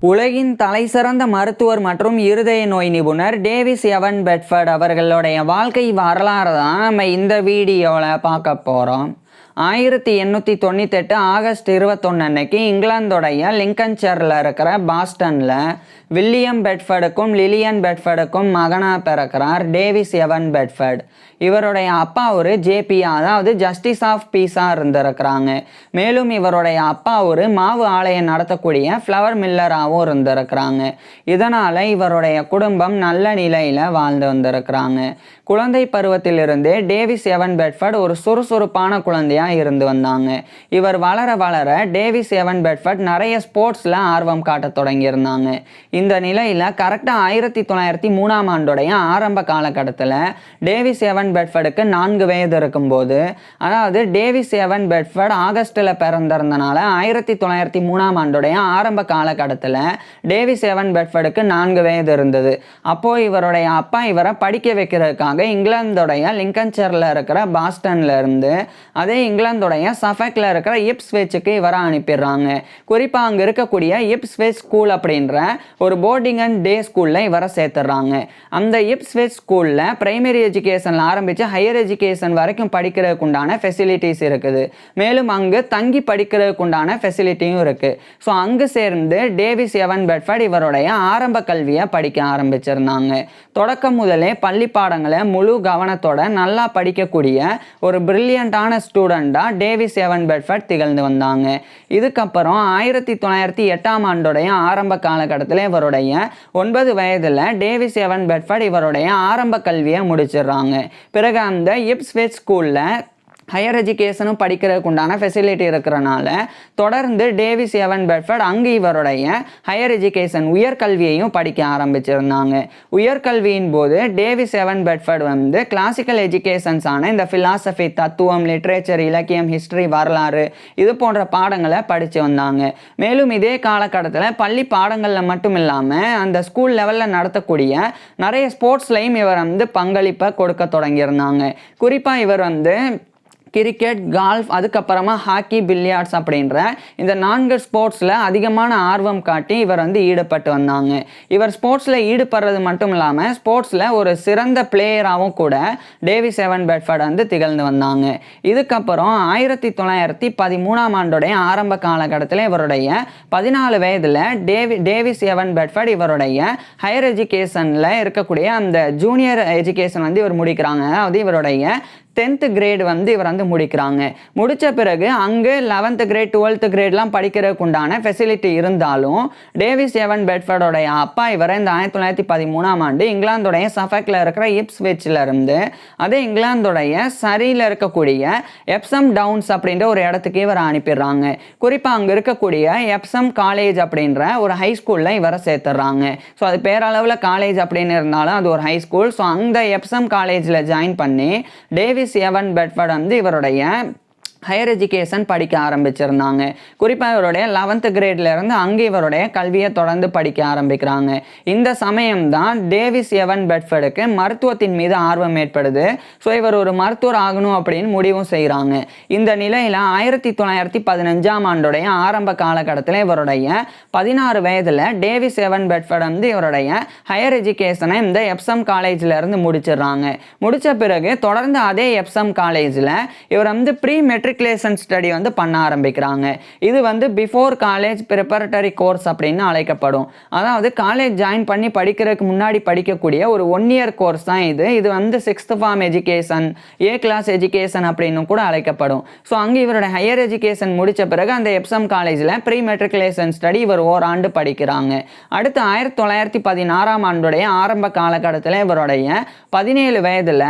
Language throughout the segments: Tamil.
உலகின் தலைசிறந்த மருத்துவர் மற்றும் இருதய நோய் நிபுணர் டேவிஸ் எவன் பெட்ஃபர்ட் அவர்களுடைய வாழ்க்கை வரலாறு தான் நம்ம இந்த வீடியோவில் பார்க்க போகிறோம். 1898 ஆகஸ்ட் 21 அன்னைக்கு இங்கிலாந்துடைய லிங்கன்ஷையரில் இருக்கிற பாஸ்டனில் வில்லியம் பெட்ஃபர்டுக்கும் லிலியன் பெட்ஃபர்டுக்கும் மகனாக பிறக்கிறார் டேவிஸ் எவன் பெட்ஃபர்ட். இவருடைய அப்பா ஒரு ஜேபி, அதாவது ஜஸ்டிஸ் ஆஃப் பீஸாக இருந்திருக்கிறாங்க. மேலும் இவருடைய அப்பா ஒரு மாவு ஆலையை நடத்தக்கூடிய ஃப்ளவர் மில்லராகவும் இருந்திருக்கிறாங்க. இதனால் இவருடைய குடும்பம் நல்ல நிலையில் வாழ்ந்து வந்திருக்கிறாங்க. குழந்தை பருவத்திலிருந்தே டேவிஸ் எவன் பெட்ஃபர்ட் ஒரு சுறுசுறுப்பான குழந்தையாக இருந்து வந்தாங்க. இவர் வளர வளர டேவிஸ் எவன் பெட்ஃபர்ட் நிறைய ஸ்போர்ட்ஸில் ஆர்வம் காட்ட தொடங்கியிருந்தாங்க. இந்த நிலையில் கரெக்டாக 1903 ஆண்டுடைய ஆரம்ப காலகட்டத்தில் டேவிஸ் எவன் பெட்ஃபர்டுக்கு 4 வயது இருக்கும்போது, அதாவது டேவிஸ் எவன் பெட்ஃபர்ட் ஆகஸ்டில் பிறந்திருந்தனால 1903 ஆண்டுடைய ஆரம்ப காலகட்டத்தில் டேவிஸ் எவன் பெட்ஃபர்டுக்கு 4 வயது இருந்தது. அப்போது இவருடைய அப்பா இவரை படிக்க வைக்கிறதுக்காக இங்கிலாந்துடைய லிங்கன்ஷையரில் இருக்கிற பாஸ்டன்ல இருந்து அதே இங்கிலாந்துடைய சஃபெக்ல இருக்கிற இப்ஸ்விச்சுக்கு இவரை அனுப்பிடுறாங்க. குறிப்பாக அங்கே இருக்கக்கூடிய இப்ஸ்விச் ஸ்கூல் அப்படின்ற ஒரு போர்டிங் அண்ட் டே ஸ்கூலில் இவரை சேர்த்துடுறாங்க. அந்த இப்ஸ்விச் ஸ்கூலில் பிரைமரி எஜுகேஷனில் ஆரம்பித்து ஹையர் எஜுகேஷன் வரைக்கும் படிக்கிறதுக்கு உண்டான ஃபெசிலிட்டிஸ் இருக்குது. மேலும் அங்கு தங்கி படிக்கிறதுக்கு உண்டான ஃபெசிலிட்டியும் இருக்குது. ஸோ அங்கு சேர்ந்து டேவிஸ் எவன் பெட்ஃபர்ட் இவருடைய ஆரம்ப கல்வியை படிக்க ஆரம்பிச்சிருந்தாங்க. தொடக்கம் முதலே பள்ளி பாடங்களை முழு கவனத்தோட நல்லா படிக்கக்கூடிய ஒரு பிரில்லியண்டான ஸ்டூடெண்டாக டேவிஸ் எவன் பெட்ஃபர்ட் திகழ்ந்து வந்தாங்க. இதுக்கப்புறம் 1908 ஆண்டுடைய ஆரம்ப காலகட்டத்தில் இவருடைய 9 வயதில் டேவிஸ் எவன் பெட்ஃபர்ட் இவருடைய ஆரம்ப கல்வியை முடிச்சிடுறாங்க. பிறகு அந்த இப்ஸ்விச் ஸ்கூலில் ஹையர் எஜுகேஷனும் படிக்கிறதுக்கு உண்டான ஃபெசிலிட்டி இருக்கிறனால தொடர்ந்து டேவிஸ் எவன் பெட்ஃபர்ட் அங்கே இவருடைய ஹையர் எஜுகேஷன் உயர்கல்வியையும் படிக்க ஆரம்பிச்சிருந்தாங்க. உயர்கல்வியின் போது டேவிஸ் எவன் பெட்ஃபர்ட் கிளாசிக்கல் எஜுகேஷன்ஸான இந்த ஃபிலாசபி, தத்துவம், லிட்ரேச்சர், இலக்கியம், ஹிஸ்ட்ரி, வரலாறு இது போன்ற பாடங்களை படித்து வந்தாங்க. மேலும் இதே காலகட்டத்தில் பள்ளி பாடங்களில் மட்டும் இல்லாமல் அந்த ஸ்கூல் லெவலில் நடத்தக்கூடிய நிறைய ஸ்போர்ட்ஸ்லையும் இவர் பங்களிப்பை கொடுக்க தொடங்கியிருந்தாங்க. குறிப்பாக இவர் கிரிக்கெட், கால்ஃப், அதுக்கப்புறமா ஹாக்கி, பில்லியார்ட்ஸ் அப்படின்ற இந்த 4 ஸ்போர்ட்ஸில் அதிகமான ஆர்வம் காட்டி இவர் ஈடுபட்டு வந்தாங்க. இவர் ஸ்போர்ட்ஸில் ஈடுபடுறது மட்டும் இல்லாமல் ஸ்போர்ட்ஸில் ஒரு சிறந்த பிளேயராகவும் கூட டேவிஸ் எவன் பெட்ஃபர்ட் திகழ்ந்து வந்தாங்க. இதுக்கப்புறம் 1913 ஆண்டுடைய ஆரம்ப காலகட்டத்தில் இவருடைய 14 வயதில் டேவிஸ் எவன் பெட்ஃபர்ட் இவருடைய ஹையர் எஜுகேஷனில் இருக்கக்கூடிய அந்த ஜூனியர் எஜுகேஷன் இவர் முடிக்கிறாங்க. அதாவது இவருடைய 10th கிரேட் இவர் முடிக்கிறாங்க. முடித்த பிறகு அங்கே 11th கிரேட் 12th கிரேட்லாம் படிக்கிறதுக்கு உண்டான ஃபெசிலிட்டி இருந்தாலும் டேவிஸ் எவன் பெட்ஃபர்டோடைய அப்பா இவரை இந்த 1913 ஆண்டு இங்கிலாந்துடைய சஃபெக்ல இருக்கிற இப்ஸ்விச்சில் இருந்து அதே இங்கிலாந்துடைய சரியில் இருக்கக்கூடிய எப்சம் டவுன்ஸ் அப்படின்ற ஒரு இடத்துக்கு இவரை அனுப்பிடுறாங்க. குறிப்பாக அங்கே இருக்கக்கூடிய எப்சம் காலேஜ் அப்படின்ற ஒரு ஹை ஸ்கூலில் இவரை சேர்த்துடுறாங்க. ஸோ அது பேரளவில் காலேஜ் அப்படின்னு இருந்தாலும் அது ஒரு ஹை ஸ்கூல். ஸோ அந்த எப்சம் காலேஜில் ஜாயின் பண்ணி டேவிஸ் எவன் பெட்ஃபர்ட் இவருடைய ஹையர் எஜுகேஷன் படிக்க ஆரம்பிச்சிருந்தாங்க. குறிப்பாக இவருடைய 11th கிரேட்லேருந்து அங்கே இவருடைய கல்வியை தொடர்ந்து படிக்க ஆரம்பிக்கிறாங்க. இந்த சமயம்தான் டேவிஸ் எவன் பெட்ஃபர்டுக்கு மருத்துவத்தின் மீது ஆர்வம் ஏற்படுது. ஸோ இவர் ஒரு மருத்துவர் ஆகணும் அப்படின்னு முடிவும் செய்கிறாங்க. இந்த நிலையில் 1915 ஆண்டுடைய ஆரம்ப காலகட்டத்தில் இவருடைய 16 வயதில் டேவிஸ் எவன் பெட்ஃபர்ட் இவருடைய ஹையர் எஜுகேஷனை இந்த எப்சம் காலேஜில் இருந்து முடிச்சிடுறாங்க. முடித்த பிறகு தொடர்ந்து அதே எப்சம் காலேஜில் இவர் ப்ரீ மெட்ரிகுலேஷன் ஸ்டடி பண்ண ஆரம்பிக்கிறாங்க. இது பிஃபோர் காலேஜ் ப்ரிப்பரட்டரி கோர்ஸ் அப்படின்னு அழைக்கப்படும். அதாவது காலேஜ் ஜாயின் பண்ணி படிக்கிறதுக்கு முன்னாடி படிக்கக்கூடிய ஒரு 1 இயர் கோர்ஸ் தான் இது. இது 6th form education, A class education அப்படின்னு கூட அழைக்கப்படும். ஸோ அங்கே இவருடைய ஹையர் எஜுகேஷன் முடித்த பிறகு அந்த எப்சம் காலேஜில் ப்ரீ மெட்ரிகுலேஷன் ஸ்டடி இவர் ஓராண்டு படிக்கிறாங்க. அடுத்து 1916 ஆண்டுடைய ஆரம்ப காலகட்டத்தில் இவருடைய 17 வயதில்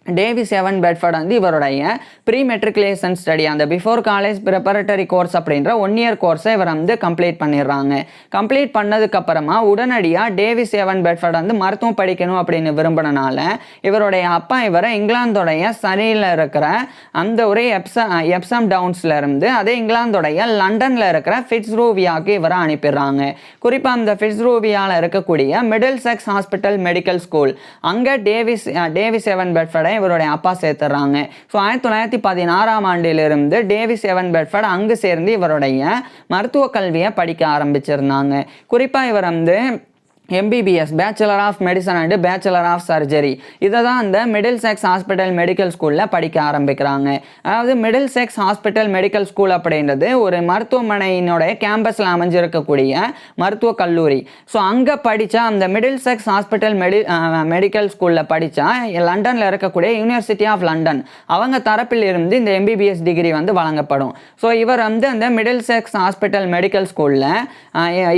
டேவிஸ் எவன் பெட்ஃபர்ட் இவருடைய ப்ரீ மெட்ரிகுலேஷன் ஸ்டடி அந்த பிஃபோர் காலேஜ் ப்ரிப்பரட்டரி கோர்ஸ் அப்படின்ற 1 இயர் கோர்ஸை இவர் கம்ப்ளீட் பண்ணிடுறாங்க. கம்ப்ளீட் பண்ணதுக்கப்புறமா உடனடியாக டேவிஸ் எவன் பெட்ஃபர்ட் மருத்துவம் படிக்கணும் அப்படின்னு விரும்பினால இவருடைய அப்பா இவரை இங்கிலாந்துடைய சரியில் இருக்கிற அந்த ஒரு எப்சம் டவுன்ஸில் இருந்து அதே இங்கிலாந்துடைய லண்டனில் இருக்கிற ஃபிட்ஸ்ரூவியாவுக்கு இவரை அனுப்பிடுறாங்க. குறிப்பாக அந்த ஃபிட்ஸ்ரூவியாவில் இருக்கக்கூடிய middle sex hospital medical school அங்கே டேவிஸ் எவன் பெட்ஃபர்ட் இவருடைய அப்பா சேர்த்துறாங்க. ஸோ 1916ஆம் ஆண்டிலிருந்து டேவிஸ் எவன் பெட்ஃபோர்ட் அங்கு சேர்ந்து இவருடைய மருத்துவ கல்வியை படிக்க ஆரம்பிச்சிருந்தாங்க. குறிப்பாக இவர் வந்து MBBS bachelor of medicine and bachelor of surgery இதை தான் அந்த மிடில் செக்ஸ் ஹாஸ்பிட்டல் மெடிக்கல் ஸ்கூலில் படிக்க ஆரம்பிக்கிறாங்க. அதாவது middle sex hospital medical school அப்படின்றது ஒரு மருத்துவமனையினுடைய கேம்பஸில் அமைஞ்சிருக்கக்கூடிய மருத்துவ கல்லூரி. ஸோ அங்கே படித்தா அந்த மிடில் செக்ஸ் ஹாஸ்பிட்டல் மெடிக்கல் ஸ்கூலில் படித்தா லண்டனில் இருக்கக்கூடிய யூனிவர்சிட்டி ஆஃப் லண்டன் அவங்க தரப்பில் இருந்து இந்த MBBS டிகிரி வந்து வழங்கப்படும். ஸோ இவர் வந்து அந்த மிடில் செக்ஸ் ஹாஸ்பிட்டல் மெடிக்கல் ஸ்கூலில்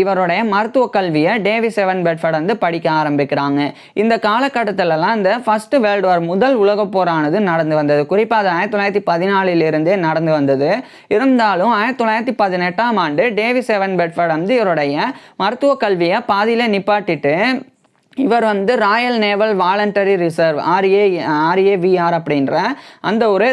இவருடைய மருத்துவ கல்வியை டேவிஸ் எவன் பெட்ஃபோர்ட் வந்து படிக்க ஆரம்பிக்கிறாங்க. இந்த காலகட்டத்திலலாம் இந்த ஃபர்ஸ்ட் வேர்ல்டு வார் முதல் உலக போரானது நடந்து வந்தது. குறிப்பாக அது 1914 நடந்து வந்தது. இருந்தாலும் 1918ஆம் ஆண்டு டேவிஸ் எவன் பெட்ஃபோர்ட் வந்து இவருடைய மருத்துவ கல்வியை பாதியில நிப்பாட்டிட்டு இவர் வந்து Royal naval voluntary reserve RAVR அப்படின்ற அந்த ஒரு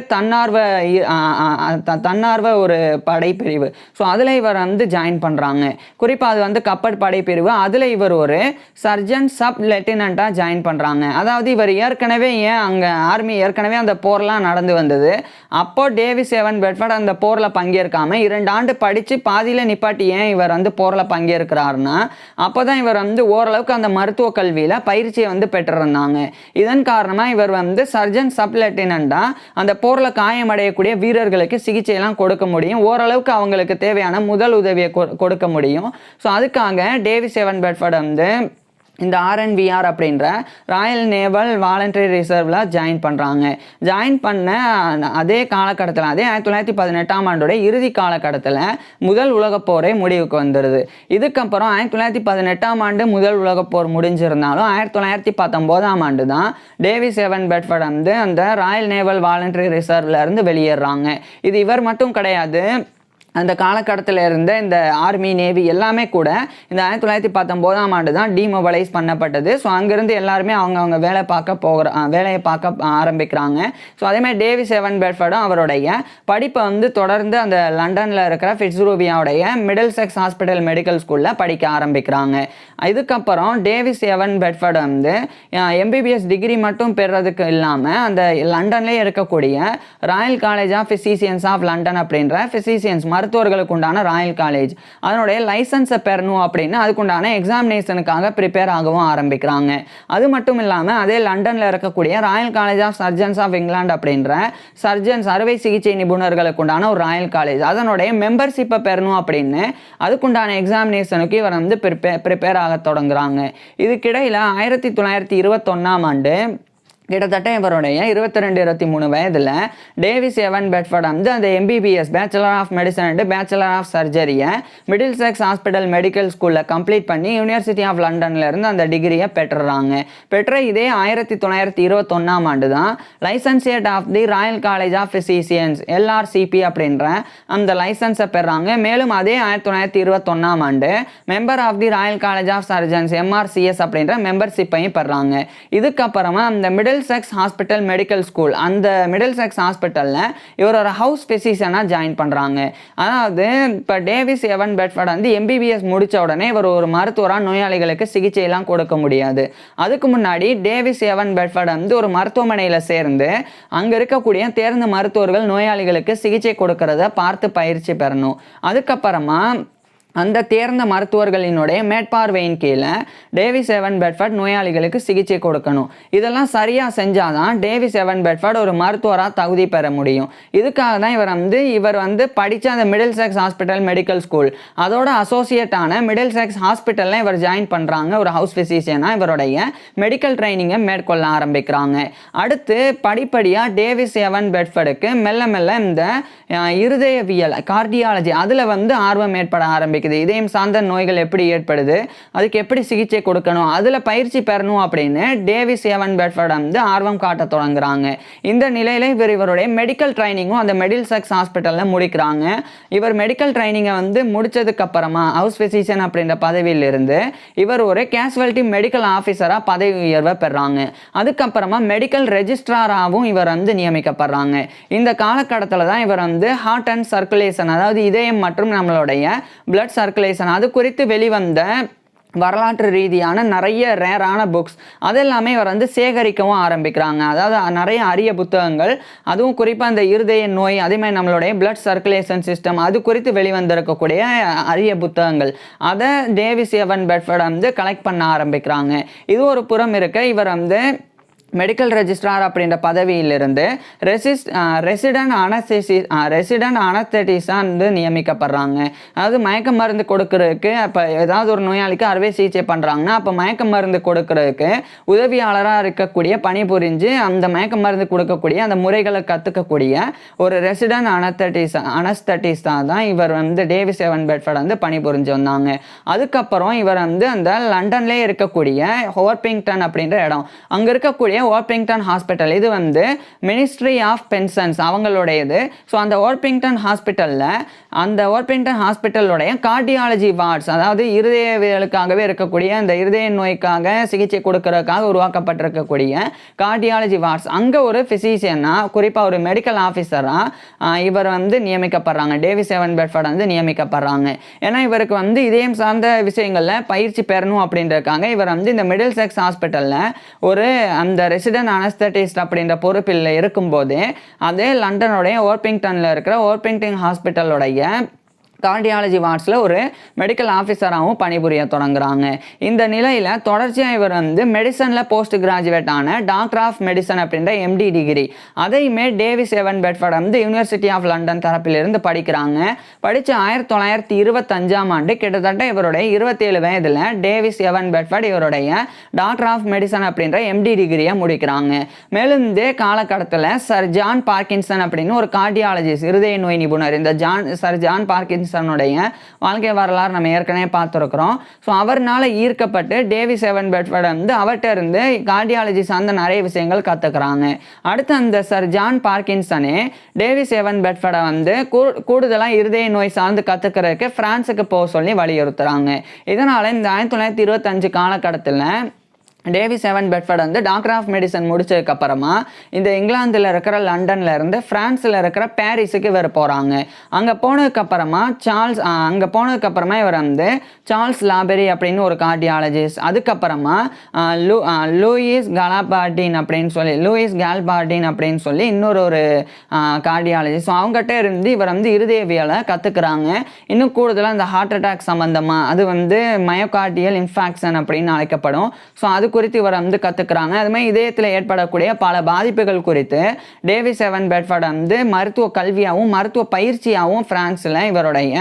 தன்னார்வ ஒரு படைப்பிரிவு. ஸோ அதில் இவர் வந்து ஜாயின் பண்ணுறாங்க. குறிப்பாக அது வந்து கப்பல் படைப்பிரிவு. அதில் இவர் ஒரு சர்ஜன் சப் லெப்டினண்ட்டாக ஜாயின் பண்ணுறாங்க. அதாவது இவர் ஏற்கனவே அங்கே ஆர்மி ஏற்கனவே அந்த போர்லாம் நடந்து வந்தது. அப்போ டேவிஸ் எவன் பெட்ஃபோர்ட் அந்த போரில் பங்கேற்காமல் 2 ஆண்டு படித்து பாதியில் நிப்பாட்டி இவர் வந்து போரில் பங்கேற்கிறாருன்னா அப்போ தான் இவர் வந்து ஓரளவுக்கு அந்த மருத்துவ கல்வியில் பயிற்சியை வந்து பெற்றிருந்தாங்க. இதன் காரணமாக இவர் வந்து சர்ஜன் சப் லெப்டினண்டாக அந்த போரில் காயமடையக்கூடிய வீரர்களுக்கு சிகிச்சையெல்லாம் கொடுக்க முடியும். ஓரளவுக்கு அவங்களுக்கு தேவையான முதல் உதவியை கொடுக்க முடியும். ஸோ அதுக்காக டேவிஸ் எவன் பெட்ஃபோர்ட் வந்து இந்த RNVR அப்படின்ற ராயல் நேவல் வாலண்டரி ரிசர்வில் ஜாயின் பண்ணுறாங்க. ஜாயின் பண்ண அதே காலகட்டத்தில் அதே 1918ஆம் ஆண்டோட இறுதி காலகட்டத்தில் முதல் உலகப்போரே முடிவுக்கு வந்துடுது. இதுக்கப்புறம் 1918ஆம் ஆண்டு முதல் உலகப்போர் முடிஞ்சிருந்தாலும் 1919ஆம் ஆண்டு தான் டேவிஸ் எவன் பெட்ஃபோர்ட் வந்து அந்த ராயல் நேவல் வாலண்டரி ரிசர்வ்ல இருந்து வெளியேறாங்க. இது இவர் மட்டும் கிடையாது. அந்த காலகட்டத்தில் இருந்த இந்த ஆர்மி நேவி எல்லாமே கூட இந்த 1919ஆம் ஆண்டு தான் டிமொபலைஸ் பண்ணப்பட்டது. ஸோ அங்கேருந்து எல்லாருமே அவங்க வேலையை பார்க்க ஆரம்பிக்கிறாங்க. ஸோ அதேமாதிரி டேவிஸ் எவன் பெட்ஃபோர்டும் அவருடைய படிப்பை வந்து தொடர்ந்து அந்த லண்டனில் இருக்கிற ஃபிட்ஸ்ரூபியாவுடைய மிடில் செக்ஸ் ஹாஸ்பிட்டல் மெடிக்கல் ஸ்கூலில் படிக்க ஆரம்பிக்கிறாங்க. இதுக்கப்புறம் டேவிஸ் எவன் பெட்ஃபோர்ட் வந்து MBBS டிகிரி மட்டும் பெறுறதுக்கு இல்லாமல் அந்த லண்டன்லேயே இருக்கக்கூடிய Royal college of Physicians of London அப்படின்ற ஃபிசிசியன்ஸ் மருத்துவர்களுக்கு உண்டான ராயல் காலேஜ் அதனுடைய லைசன்ஸை பெறணும் அப்படின்னு அதுக்குண்டான எக்ஸாமினேஷனுக்காக ப்ரிப்பேர் ஆகவும் ஆரம்பிக்கிறாங்க. அது மட்டும் இல்லாமல் அதே லண்டனில் இருக்கக்கூடிய Royal college of Surgeons of England அப்படின்ற சர்ஜன்ஸ் அறுவை சிகிச்சை நிபுணர்களுக்கு உண்டான ஒரு ராயல் காலேஜ் அதனுடைய மெம்பர்ஷிப்பை பெறணும் அப்படின்னு அதுக்குண்டான எக்ஸாமினேஷனுக்கு இவர் வந்து ப்ரிப்பேர் ஆக தொடங்குறாங்க. இதுக்கிடையில் 1921ஆம் ஆண்டு கிட்டத்தட்ட இவருடைய 22-23 வயதில் டேவிஸ் எவன் பெட்ஃபோர்ட் வந்து அந்த MBBS bachelor of medicine and bachelor of சர்ஜரியை மிடில் செக்ஸ் ஹாஸ்பிட்டல் மெடிக்கல் ஸ்கூலில் கம்ப்ளீட் பண்ணி யூனிவர்சிட்டி ஆஃப் லண்டன்லேருந்து அந்த டிகிரியை பெற்றுறாங்க. பெற்ற இதே 1921ஆம் ஆண்டு தான் licentiate of the royal college of physicians LRCP அப்படின்ற அந்த லைசன்ஸை பெறாங்க. மேலும் அதே 1921ஆம் ஆண்டு member of the royal college of surgeons MRCS அப்படின்ற மெம்பர்ஷிப்பையும் பெறாங்க. இதுக்கப்புறமா அந்த Middlesex hospital medical school அந்த மிடில் செக்ஸ் ஹாஸ்பிட்டலில் இவர் ஒரு ஹவுஸ் ஃபிசிஷியனாக ஜாயின் பண்ணுறாங்க. அதாவது இப்போ டேவிஸ் எவன் பெட்ஃபோர்ட் வந்து MBBS முடித்த உடனே இவர் ஒரு மருத்துவராக நோயாளிகளுக்கு சிகிச்சையெல்லாம் கொடுக்க முடியாது. அதுக்கு முன்னாடி டேவிஸ் எவன் பெட்ஃபோர்ட் வந்து ஒரு மருத்துவமனையில் சேர்ந்து அங்கே இருக்கக்கூடிய தேர்ந்த மருத்துவர்கள் நோயாளிகளுக்கு சிகிச்சை கொடுக்கறத பார்த்து பயிற்சி பெறணும். அதுக்கப்புறமா அந்த தேர்ந்த மருத்துவர்களினுடைய மேற்பார்வையின் கீழே டேவிஸ் எவன் பெட்ஃபோர்ட் நோயாளிகளுக்கு சிகிச்சை கொடுக்கணும். இதெல்லாம் சரியாக செஞ்சால் தான் டேவிஸ் எவன் பெட்ஃபோர்ட் ஒரு மருத்துவராக தகுதி பெற முடியும். இதுக்காக தான் இவர் வந்து படித்த அந்த Middlesex hospital medical school அதோட அசோசியேட்டான மிடில் செக்ஸ் ஹாஸ்பிட்டலில் இவர் ஜாயின் பண்ணுறாங்க. ஒரு ஹவுஸ் ஃபிசிஷியனாக இவருடைய மெடிக்கல் ட்ரைனிங்கை மேற்கொள்ள ஆரம்பிக்கிறாங்க. அடுத்து படிப்படியாக டேவிஸ் எவன் பெட்ஃபோர்டுக்கு மெல்ல மெல்ல இந்த இருதயவியல் கார்டியாலஜி அதில் வந்து ஆர்வம் ஏற்பட ஆரம்பிக்குது. இதயம் சார்ந்த நோய்கள் எப்படி ஏற்படுது, அதுக்கு எப்படி சிகிச்சை கொடுக்கணும், அதில் பயிற்சி பெறணும் அப்படின்னு டேவிஸ் எவன் பெட்ஃபோர்ட் வந்து ஆர்வம் காட்ட தொடங்குறாங்க. இந்த நிலையில் இவருடைய மெடிக்கல் ட்ரைனிங்கும் அந்த மிடில் செக்ஸ் ஹாஸ்பிட்டலில் முடிக்கிறாங்க. இவர் மெடிக்கல் ட்ரைனிங்கை வந்து முடிச்சதுக்கு அப்புறமா ஹவுஸ் ஃபிசிஷியன் அப்படின்ற பதவியிலிருந்து இவர் ஒரு கேஷுவாலிட்டி மெடிக்கல் ஆஃபீஸராக பதவி உயர்வை பெறாங்க. அதுக்கப்புறமா மெடிக்கல் ரெஜிஸ்ட்ராராகவும் இவர் வந்து நியமிக்கப்படுறாங்க. இந்த காலகட்டத்தில் தான் இவர் வந்து ஹார்ட் அண்ட் சர்க்குலேஷன் அதாவது இதயம் மற்றும் நம்மளுடைய பிளட் சர்க்குலேஷன் அது குறித்து வெளிவந்த வரலாற்று ரீதியான நிறைய ரேரான புக்ஸ் அதெல்லாமே இவர் வந்து சேகரிக்கவும் ஆரம்பிக்கிறாங்க. அதாவது நிறைய அரிய புத்தகங்கள், அதுவும் குறிப்பாக இந்த இருதய நோய், அதேமாதிரி நம்மளுடைய பிளட் சர்க்குலேஷன் சிஸ்டம் அது குறித்து வெளிவந்திருக்கக்கூடிய அரிய புத்தகங்கள் அதை டேவிஸ் எவன் பெட்ஃபோர்ட் வந்து கலெக்ட் பண்ண ஆரம்பிக்கிறாங்க. இது ஒரு புறம் இருக்க, இவர் வந்து மெடிக்கல் ரெஜிஸ்ட்ரார் அப்படின்ற பதவியிலிருந்து ரெசிடென்ட் அனஸ்தெட்டிஸ்டாக வந்து நியமிக்கப்படுறாங்க. அதாவது மயக்க மருந்து கொடுக்கறதுக்கு அப்போ ஏதாவது ஒரு நோயாளிக்கு அறுவை சிகிச்சை பண்ணுறாங்கன்னா அப்போ மயக்க மருந்து கொடுக்கறதுக்கு உதவியாளராக இருக்கக்கூடிய பணிபுரிஞ்சு அந்த மயக்க மருந்து கொடுக்கக்கூடிய அந்த முறைகளை கற்றுக்கக்கூடிய ஒரு ரெசிடென்ட் அனஸ்தெட்டிஸ்டாக தான் இவர் வந்து டேவிஸ் எவன் பெட்ஃபோர்ட் வந்து பணிபுரிஞ்சு வந்தாங்க. அதுக்கப்புறம் இவர் வந்து அந்த லண்டன்லேயே இருக்கக்கூடிய ஹோர்பிங்டன் அப்படின்ற இடம், அங்கே இருக்கக்கூடிய ஓர்பிங்டன் ஹாஸ்பிட்டல், இது வந்து மினிஸ்ட்ரி ஆஃப் பென்ஷன்ஸ் அவங்களுடையது. ஸோ அந்த ஓர்பிங்டன் ஹாஸ்பிட்டலுடைய கார்டியாலஜி வார்ட்ஸ், அதாவது இருதயவியலுக்காகவே இருக்கக்கூடிய அந்த இருதய நோய்க்காக சிகிச்சை கொடுக்கறதுக்காக உருவாக்கப்பட்டிருக்கக்கூடிய கார்டியாலஜி வார்ட்ஸ், அங்கே ஒரு ஃபிசிஷியனாக குறிப்பாக ஒரு மெடிக்கல் ஆஃபீஸராக இவர் வந்து நியமிக்கப்படுறாங்க. டேவிஸ் எவன் பெட்ஃபோர்ட் வந்து நியமிக்கப்படுறாங்க. ஏன்னா இவருக்கு வந்து இதயம் சார்ந்த விஷயங்களில் பயிற்சி பெறணும் அப்படின்றதுக்காக இவர் வந்து இந்த மிடில் செக்ஸ் ஹாஸ்பிட்டலில் ஒரு அந்த ரெசிடென்ட் அனஸ்தெட்டிஸ்ட் அப்படின்ற பொறுப்பில் இருக்கும்போது அதே லண்டனுடைய ஓர்பிங்டனில் இருக்கிற ஓர்பிங்டன் ஹாஸ்பிட்டலுடைய கார்டியாலஜி வார்ட்ஸில் ஒரு மெடிக்கல் ஆஃபீஸராகவும் பணிபுரிய தொடங்குறாங்க. இந்த நிலையில் தொடர்ச்சியாக இவர் வந்து மெடிசனில் போஸ்ட் கிராஜுவேட் ஆன டாக்டர் ஆஃப் மெடிசன் அப்படின்ற எம்டி டிகிரி அதையுமே டேவிஸ் எவன் பெட்ஃபோர்ட் வந்து யூனிவர்சிட்டி ஆஃப் லண்டன் தரப்பிலிருந்து படிக்கிறாங்க. படித்து 1925ஆம் ஆண்டு கிட்டத்தட்ட இவருடைய 27 வயதில் டேவிஸ் எவன் பெட்ஃபோர்ட் இவருடைய டாக்டர் ஆஃப் மெடிசன் அப்படின்ற எம்டி டிகிரியை முடிக்கிறாங்க. மேலும் இந்த காலகட்டத்தில் சர் ஜான் பார்க்கின்சன் அப்படின்னு ஒரு கார்டியாலஜிஸ்ட், இருதய நோய் நிபுணர், இந்த சர் ஜான் பார்க்கின்சனுடைய வாழ்க்கை வரலாறு நம்ம ஏற்கனவே பார்த்துருக்கிறோம். ஸோ அவர்னால ஈர்க்கப்பட்டு டேவிஸ் எவன் பெட்ஃபோர்ட் வந்து அவர்கிட்ட இருந்து கார்டியாலஜி சார்ந்த நிறைய விஷயங்கள் கற்றுக்குறாங்க. அடுத்து அந்த சர் ஜான் பார்க்கின்சனே டேவிஸ் எவன் பெட்ஃபோர்டை வந்து கூடுதலாக இருதய நோய் சார்ந்து கற்றுக்கிறதுக்கு பிரான்ஸுக்கு போக சொல்லி வலியுறுத்துறாங்க. இதனால் இந்த 1925 காலகட்டத்தில் டேவிஸ் எவன் பெட்ஃபோர்ட் வந்து டாக்டர் ஆஃப் மெடிசன் முடிச்சதுக்கப்புறமா இந்த இங்கிலாந்தில் இருக்கிற லண்டனில் இருந்து ஃப்ரான்ஸில் இருக்கிற பாரிஸுக்கு இவர் போகிறாங்க. அங்கே போனதுக்கப்புறமா இவர் வந்து சார்ல்ஸ் லாபெரி அப்படின்னு ஒரு கார்டியாலஜிஸ்ட், அதுக்கப்புறமா லூயிஸ் கால்பார்டின் அப்படின்னு சொல்லி இன்னொரு கார்டியாலஜிஸ்ட். ஸோ அவங்ககிட்ட இருந்து இவர் வந்து இருதயவியலை கற்றுக்குறாங்க. இன்னும் கூடுதலாக இந்த ஹார்ட் அட்டாக் சம்மந்தமாக, அது வந்து மயோகார்டியல் இன்ஃபாக்ஷன் அப்படின்னு அழைக்கப்படும். ஸோ அது குறித்து இவர் வந்து கற்றுக்குறாங்க. அதுமாதிரி இதயத்தில் ஏற்படக்கூடிய பல பாதிப்புகள் குறித்து டேவிஸ் எவன் பெட்ஃபோர்ட் வந்து மருத்துவ கல்வியாகவும் மருத்துவ பயிற்சியாகவும் பிரான்ஸில் இவருடைய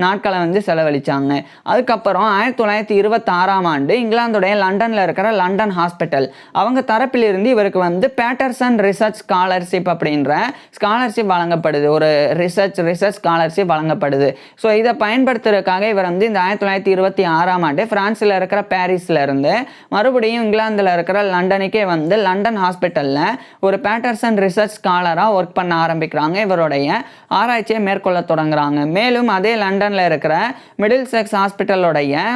நாட்களை வந்து செலவழித்தாங்க. அதுக்கப்புறம் 1926ஆம் ஆண்டு இங்கிலாந்துடைய லண்டனில் இருக்கிற லண்டன் ஹாஸ்பிட்டல் அவங்க தரப்பிலிருந்து இவருக்கு வந்து பேட்டர்சன் ரிசர்ச் ஸ்காலர்ஷிப் அப்படின்ற ஸ்காலர்ஷிப் வழங்கப்படுது, ஒரு ரிசர்ச் ஸ்காலர்ஷிப் வழங்கப்படுது. ஸோ இதை பயன்படுத்துறதுக்காக இவர் வந்து இந்த 1926ஆம் ஆண்டு பிரான்ஸில் இருக்கிற பாரிஸில் இருந்து மறுபடியும் இங்கிலாந்தில் இருக்கிற லண்டனுக்கே வந்து லண்டன் ஹாஸ்பிட்டலில் ஒரு பேட்டர்சன் ரிசர்ச் ஸ்காலராக ஒர்க் பண்ண ஆரம்பிக்கிறாங்க. இவருடைய ஆராய்ச்சியை மேற்கொள்ள தொடங்குறாங்க. மேலும் அதே லண்டனில் இருக்கிற மிடில் செக்ஸ் ஹாஸ்பிட்டலுடைய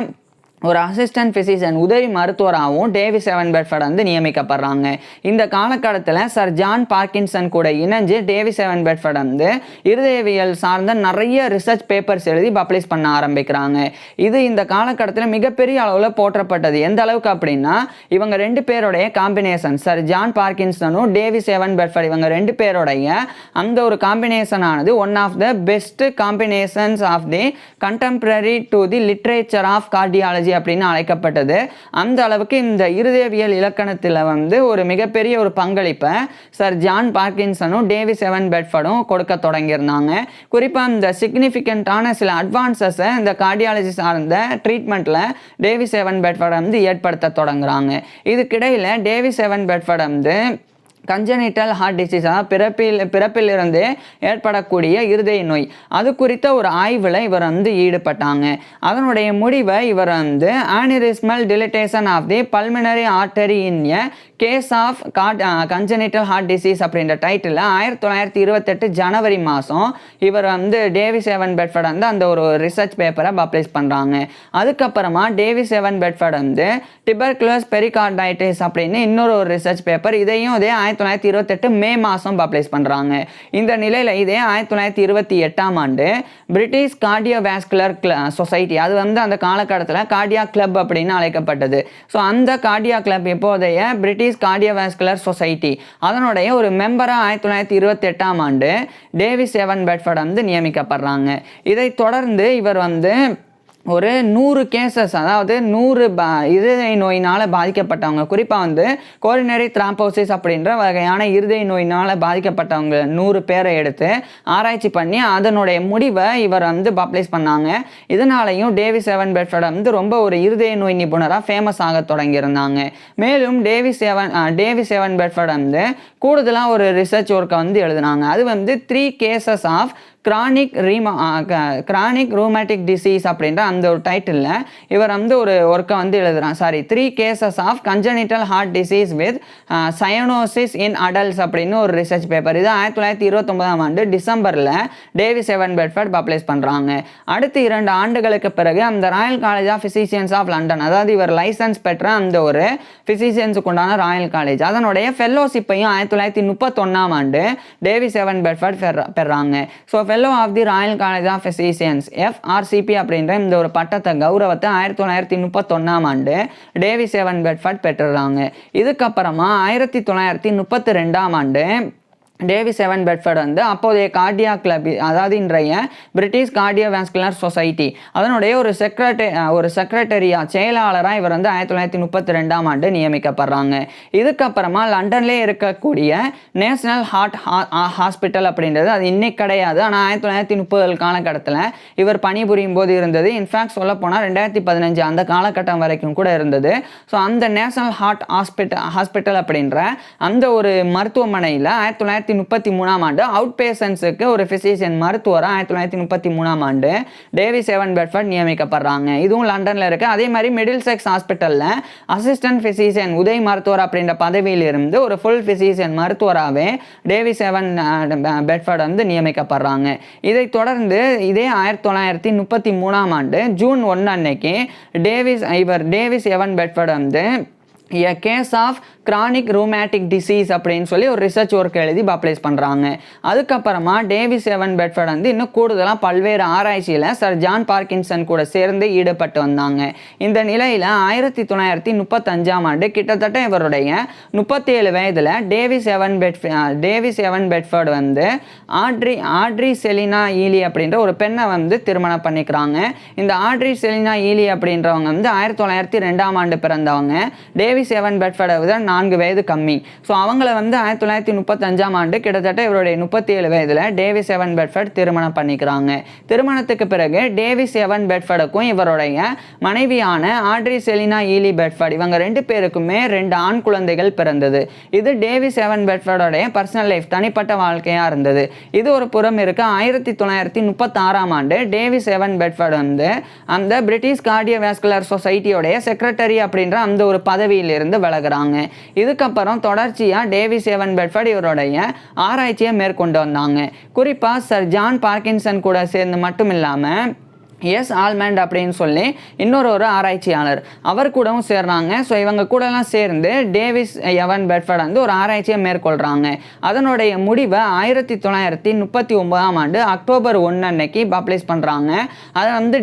ஒரு அசிஸ்டன்ட் ஃபிசிஷியன், உதவி மருத்துவராகவும் டேவிஸ் எவன் பெட்ஃபோர்ட் வந்து நியமிக்கப்படுறாங்க. இந்த காலகட்டத்தில் சர் ஜான் பார்க்கின்சன் கூட இணைஞ்சு டேவிஸ் எவன் பெட்ஃபோர்ட் வந்து இருதயவியல் சார்ந்த நிறைய ரிசர்ச் பேப்பர்ஸ் எழுதி பப்ளிஷ் பண்ண ஆரம்பிக்கிறாங்க. இது இந்த காலகட்டத்தில் மிகப்பெரிய அளவில் போற்றப்பட்டது. எந்த அளவுக்கு அப்படின்னா இவங்க ரெண்டு பேருடைய காம்பினேஷன், சர் ஜான் பார்க்கின்சனும் டேவிஸ் எவன் பெட்ஃபோர்ட், இவங்க ரெண்டு பேருடைய அந்த ஒரு காம்பினேஷன் ஆனது one of the best combinations of the contemporary to the literature of cardiology அப்படின்னு அழைக்கப்பட்டது. அந்த அளவுக்கு இந்த இருதயவியல் இலக்கணத்தில் வந்து ஒரு மிகப்பெரிய ஒரு பங்களிப்பை சர் ஜான் பார்க்கின்சனும் டேவிஸ் எவன் பெட்ஃபோர்டும் கொடுக்க தொடங்கியிருந்தாங்க. குறிப்பாக இந்த சிக்னிஃபிகண்டான சில அட்வான்சஸை இந்த கார்டியாலஜி சார்ந்த ட்ரீட்மெண்ட்டில் டேவிஸ் எவன் பெட்ஃபோர்ட் வந்து ஏற்படுத்த தொடங்குறாங்க. இதுக்கிடையில் டேவிஸ் எவன் பெட்ஃபோர்ட் வந்து கன்ஜெனிட்டல் ஹார்ட் டிசீஸ், பிறப்பிலிருந்து ஏற்படக்கூடிய இருதய நோய் அது குறித்த ஒரு ஆய்வில் இவர் வந்து ஈடுபட்டாங்க. அதனுடைய முடிவை இவர் வந்து aneurysmal dilatation of the pulmonary artery in a case of congenital heart disease அப்படின்ற டைட்டில் 1928 ஜனவரி மாதம் இவர் வந்து டேவிஸ் எவன் பெட்ஃபர்ட் வந்து அந்த ஒரு ரிசர்ச் பேப்பரை பப்ளிஷ் பண்ணுறாங்க. அதுக்கப்புறமா டேவிஸ் எவன் பெட்ஃபர்ட் வந்து டிபர்குலோஸ் பெரிகார்டைட்டிஸ் அப்படின்னு இன்னொரு ரிசர்ச் பேப்பர், இதையும் இதே 1928 மே மாதம் பப்ளிஷ் பண்ணுறாங்க. இந்த நிலையில் இதே 1928ஆம் ஆண்டு பிரிட்டிஷ் கார்டியோவாஸ்குலர் சொசைட்டி, அது வந்து அந்த காலகட்டத்தில் கார்டியா கிளப் அப்படின்னு அழைக்கப்பட்டது. ஸோ அந்த கார்டியா கிளப் இப்போதைய பிரிட்டிஷ் கார்டியோவாஸ்குலர் சொசைட்டி அதனுடைய ஒரு மெம்பராக 1928ஆம் ஆண்டு டேவிஸ் எவன் பெட்ஃபர்ட் வந்து நியமிக்கப்படுறாங்க. இதை தொடர்ந்து இவர் வந்து ஒரு 100 கேசஸ், அதாவது 100 இருதய நோயினால் பாதிக்கப்பட்டவங்க, குறிப்பாக வந்து கோரினரி த்ராம்போசிஸ் அப்படின்ற வகையான இருதய நோயினால் பாதிக்கப்பட்டவங்க 100 பேரை எடுத்து ஆராய்ச்சி பண்ணி அதனுடைய முடிவை இவர் வந்து பப்ளிஷ் பண்ணாங்க. இதனாலையும் டேவிஸ் எவன் பெட்ஃபர்ட் வந்து ரொம்ப ஒரு இருதய நோய் நிபுணராக ஃபேமஸ் ஆக தொடங்கியிருந்தாங்க. மேலும் டேவிஸ் எவன் பெட்ஃபர்ட் வந்து கூடுதலாக ஒரு ரிசர்ச் ஒர்க்கை வந்து எழுதினாங்க. அது வந்து 3 cases ஆஃப் கிரானிக் ரூமேட்டிக் டிசீஸ் அப்படின்ற அந்த ஒரு டைட்டிலில் இவர் வந்து ஒரு ஒர்க்கை வந்து எழுதுகிறான். 3 cases of congenital heart disease with cyanosis in adults அப்படின்னு ஒரு ரிசர்ச் பேப்பர். இது 1929ஆம் ஆண்டு டிசம்பரில் டேவிஸ் எவன் பெட்ஃபர்ட் பப்ளிஷ் பண்ணுறாங்க. அடுத்து 2 ஆண்டுகளுக்கு பிறகு அந்த Royal college of Physicians of London, அதாவது இவர் லைசன்ஸ் பெற்ற அந்த ஒரு ஃபிசிஷியன்ஸுக்கு உண்டான ராயல் காலேஜ், அதனுடைய ஃபெல்லோஷிப்பையும் 1931ஆம் ஆண்டு டேவிஸ் எவன் பெட்ஃபர்ட் பெறாங்க. So fellow of the royal college of physicians FRCP அப்படின்ற இந்த ஒரு பட்டத்தை கௌரவத்தை 1931ஆம் ஆண்டு டேவிஸ் எவன் பெட்ஃபர்ட் பெற்றுறாங்க. இதுக்கப்புறமா 1932ஆம் ஆண்டு டேவிஸ் எவன் பெட்ஃபர்ட் வந்து அப்போதைய கார்டியா கிளப், அதாவது இன்றைய பிரிட்டிஷ் கார்டியோவாஸ்குலர் சொசைட்டி அதனுடைய ஒரு செக்ரட்டரியா செயலாளராக இவர் வந்து 1932ஆம் ஆண்டு நியமிக்கப்படுறாங்க. இதுக்கப்புறமா லண்டன்லே இருக்கக்கூடிய நேஷனல் ஹார்ட் ஹாஸ்பிட்டல் அப்படின்றது அது இன்னைக்கு கிடையாது, ஆனால் 1930 காலகட்டத்தில் இவர் பணிபுரியும் போது இருந்தது. இன்ஃபேக்ட் சொல்ல போனால் 2015 அந்த காலகட்டம் வரைக்கும் கூட இருந்தது. ஸோ அந்த நேஷனல் ஹார்ட் ஹாஸ்பிட்டல் அப்படின்ற அந்த ஒரு மருத்துவமனையில் 1933ஆம் ஆண்டு அவுட் பேஷன்ஸுக்கு ஒரு ஃபிசிஷியன் மருத்துவராக 1933ஆம் ஆண்டு டேவிஸ் எவன் பெட்ஃபர்ட் நியமிக்கப்படுறாங்க. இதுவும் லண்டனில் இருக்குது. அதே மாதிரி மிடில் செக்ஸ் ஹாஸ்பிட்டலில் அசிஸ்டன்ட் ஃபிசிஷியன் உதவி மருத்துவர் அப்படின்ற பதவியில் இருந்து ஒரு ஃபுல் ஃபிசிஷியன் மருத்துவராகவே டேவிஸ் எவன் பெட்ஃபர்ட் வந்து நியமிக்கப்படுறாங்க. இதை தொடர்ந்து இதே 1933ஆம் ஆண்டு ஜூன் 1 அன்னைக்கு டேவிஸ் எவன் பெட்ஃபர்ட் வந்து A case of chronic rheumatic disease அப்படின்னு சொல்லி ஒரு ரிசர்ச் ஒர்க் எழுதி பப்ளிஷ் பண்ணுறாங்க. அதுக்கப்புறமா டேவிஸ் எவன் பெட்ஃபர்ட் வந்து இன்னும் கூடுதலாக பல்வேறு ஆராய்ச்சியில் சர் ஜான் பார்க்கின்சன் கூட சேர்ந்து ஈடுபட்டு வந்தாங்க. இந்த நிலையில் 1935ஆம் ஆண்டு கிட்டத்தட்ட இவருடைய 37 வயதில் டேவிஸ் எவன் பெட்ஃபர்ட் வந்து ஆட்ரி செலினா ஈலி அப்படின்ற ஒரு பெண்ணை வந்து திருமணம் பண்ணிக்கிறாங்க. இந்த ஆட்ரி செலினா ஈலி அப்படின்றவங்க வந்து 1902ஆம் ஆண்டு பிறந்தவங்க. டேவிஸ் எவன் பெட்ஃபர்டை விட 4 வயது கம்மி. ஸோ அவங்கள வந்து 1935ஆம் ஆண்டு கிட்டத்தட்ட இவருடைய 37 வயதில் டேவிஸ் எவன் பெட்ஃபர்ட் திருமணம் பண்ணிக்கிறாங்க. திருமணத்துக்கு பிறகு டேவிஸ் எவன் பெட்ஃபர்டுக்கும் இவருடைய மனைவியான ஆட்ரி செலினா ஈலி பெட்ஃபர்ட் இவங்க 2 பேருக்குமே 2 ஆண் குழந்தைகள் பிறந்தது. இது டேவிஸ் எவன் பெட்ஃபர்டோடைய பர்சனல் லைஃப், தனிப்பட்ட வாழ்க்கையாக இருந்தது. இது ஒரு புறம் இருக்கு. 1936ஆம் ஆண்டு டேவிஸ் எவன் பெட்ஃபர்ட் வந்து அந்த பிரிட்டிஷ் கார்டியோவாஸ்குலர் சொசைட்டியோடைய செக்ரட்டரி அப்படின்ற அந்த ஒரு பதவியில் இருந்து விலகுறாங்க. இதுக்கப்புறம் தொடர்ச்சியாக டேவிஸ் எவன் பெட்ஃபர்ட் இவருடைய ஆராய்ச்சியை மேற்கொண்டு வந்தாங்க. குறிப்பாக சர் ஜான் பார்க்கின்சன் கூட சேர்ந்து மட்டும் இல்லாமல் ஆல்மண்ட் அப்படின்னு சொல்லி இன்னொரு ஆராய்ச்சியாளர் அவர் கூடவும் சேர்றாங்க. ஸோ இவங்க கூடலாம் சேர்ந்து டேவிஸ் எவன் பெட்ஃபர்ட் வந்து ஒரு ஆராய்ச்சியை மேற்கொள்கிறாங்க. அதனுடைய முடிவை 1939ஆம் ஆண்டு அக்டோபர் 1 அன்னைக்கு பப்ளிஷ் பண்ணுறாங்க. அதை வந்து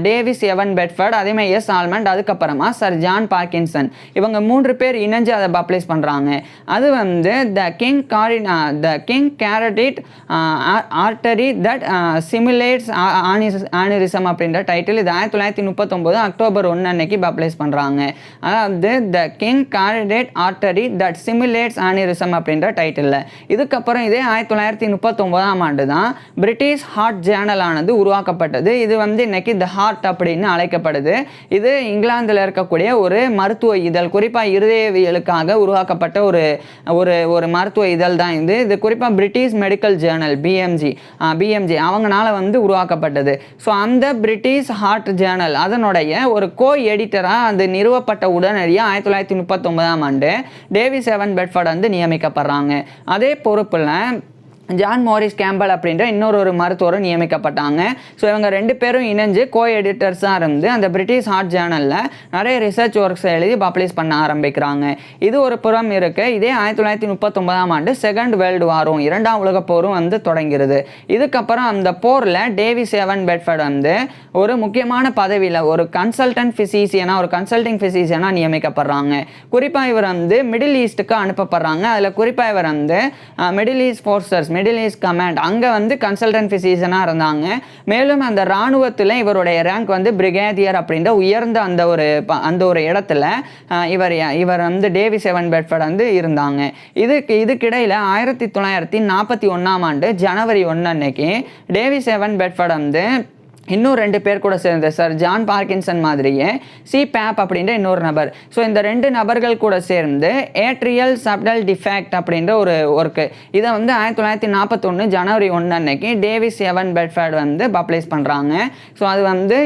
டேவிஸ் எவன் பெட்ஃபர்ட், அதேமாதிரி ஆல்மண்ட், அதுக்கப்புறமா சர் ஜான் பார்க்கின்சன் இவங்க 3 பேர் இணைஞ்சு அதை பப்ளிஷ் பண்ணுறாங்க. அது வந்து த கிங் கேரடிட் ஆர்டரி தட் சிமுலேட்ஸ் ஆனிரிசம் அப்படின்ற டைட்டில். இது 1939 அக்டோபர் 1 அன்னைக்கு பப்ளிஷ் பண்ணுறாங்க. அதாவது த கிங் கேரடிட் ஆர்டரி தட் சிமுலேட்ஸ் ஆனிரிசம் அப்படின்ற டைட்டில். இதுக்கப்புறம் இதே 1939ஆம் ஆண்டு தான் பிரிட்டிஷ் ஹார்ட் ஜேர்னல் ஆனது உருவாக்கப்பட்டது. இது வந்து இன்னைக்கு த ஹார்ட் அப்படின்னு அழைக்கப்படுது. இது இங்கிலாந்தில் இருக்கக்கூடிய ஒரு மருத்துவ இதழ், குறிப்பாக இருதயவியலுக்காக உருவாக்கப்பட்ட ஒரு மருத்துவ இதழ் தான் இது. இது குறிப்பாக பிரிட்டிஷ் மெடிக்கல் ஜேர்னல் BMJ அவங்களால வந்து உருவாக்கப்பட்டது. ஸோ அந்த பிரிட்டிஷ் ஹார்ட் ஜேர்னல் அதனுடைய ஒரு கோ எடிட்டராக அது நிறுவப்பட்ட உடனடியாக 1939ஆம் ஆண்டு டேவிஸ் எவன் பெட்ஃபோர்ட் வந்து நியமிக்கப்படுறாங்க. அதே பொறுப்பில் ஜான் மாரிஸ் கேம்பல் அப்படின்ற இன்னொரு மருத்துவரும் நியமிக்கப்பட்டாங்க. ஸோ இவங்க 2 பேரும் இணைஞ்சு கோ எடிட்டர்ஸாக இருந்து அந்த பிரிட்டிஷ் ஹார்ட் ஜேர்னலில் நிறைய ரிசர்ச் ஒர்க்ஸ் எழுதி பப்ளிஷ் பண்ண ஆரம்பிக்கிறாங்க. இது ஒரு புறம் இருக்குது. இதே 1939ஆம் ஆண்டு செகண்ட் வேர்ல்டு வாரும் 2ஆம் உலகப் போரும் வந்து தொடங்கிறது. இதுக்கப்புறம் அந்த போரில் டேவிஸ் எவன் பெட்ஃபோர்ட் வந்து ஒரு முக்கியமான பதவியில் ஒரு கன்சல்டிங் ஃபிசிஷியனாக நியமிக்கப்படுறாங்க. குறிப்பாக இவர் வந்து மிடில் ஈஸ்ட்டுக்கு அனுப்பப்படுறாங்க. அதில் குறிப்பாக இவர் வந்து Middle East forces Middle East command அங்கே வந்து கன்சல்டன்ட் ஃபிசிஷியனாக இருந்தாங்க. மேலும் அந்த இராணுவத்தில் இவருடைய ரேங்க் வந்து பிரிகேடியர் அப்படின்ற உயர்ந்த அந்த ஒரு இடத்துல இவர் வந்து டேவிஸ் எவன் பெட்ஃபோர்ட் வந்து இருந்தாங்க. இதுக்கிடையில் 1941ஆம் ஆண்டு ஜனவரி 1 அன்னைக்கு டேவிஸ் எவன் பெட்ஃபோர்ட் வந்து இன்னும் 2 பேர் கூட சேர்ந்து சார் ஜான் பார்க்கின்சன் மாதிரியே CPAP அப்படின்ற இன்னொரு நபர். ஸோ இந்த 2 நபர்கள் கூட சேர்ந்து ஏட்ரியல் சப்டல் டிஃபெக்ட் அப்படின்ற ஒரு ஒர்க்கு இதை வந்து 1941 ஜனவரி 1 அன்னைக்கு டேவிஸ் எவன் பெட்ஃபோர்ட் வந்து பப்ளிஷ் பண்ணுறாங்க. ஸோ அது வந்து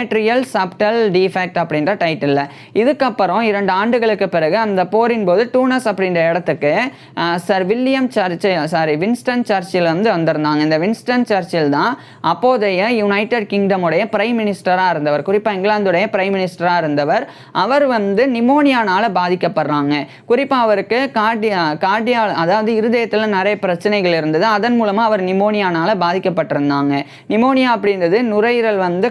ஏட்ரியல் சப்டல் டிஃபெக்ட் அப்படின்ற டைட்டில். இதுக்கப்புறம் 2 ஆண்டுகளுக்கு பிறகு அந்த போரின் போது டூனஸ் அப்படின்ற இடத்துக்கு சார் வின்ஸ்டன் சர்ச்சில் வந்து வந்திருந்தாங்க. இந்த வின்ஸ்டன் சர்ச்சில் தான் அப்போதைய யுனைடெட் கிங்டமுடைய பிரைம் மினிஸ்டராக இருந்தவர். குறிப்பாக இங்கிலாந்துடைய பிரைம் மினிஸ்டராக இருந்தவர். அவர் வந்து நிமோனியானால் பாதிக்கப்படுறாங்க. குறிப்பாக அவருக்கு கார்டியால் அதாவது இருதயத்தில் நிறைய பிரச்சனைகள் இருந்தது. அதன் மூலமாக அவர் நிமோனியானால் பாதிக்கப்பட்டிருந்தாங்க. நிமோனியா அப்படின்றது நுரையீரல் வந்து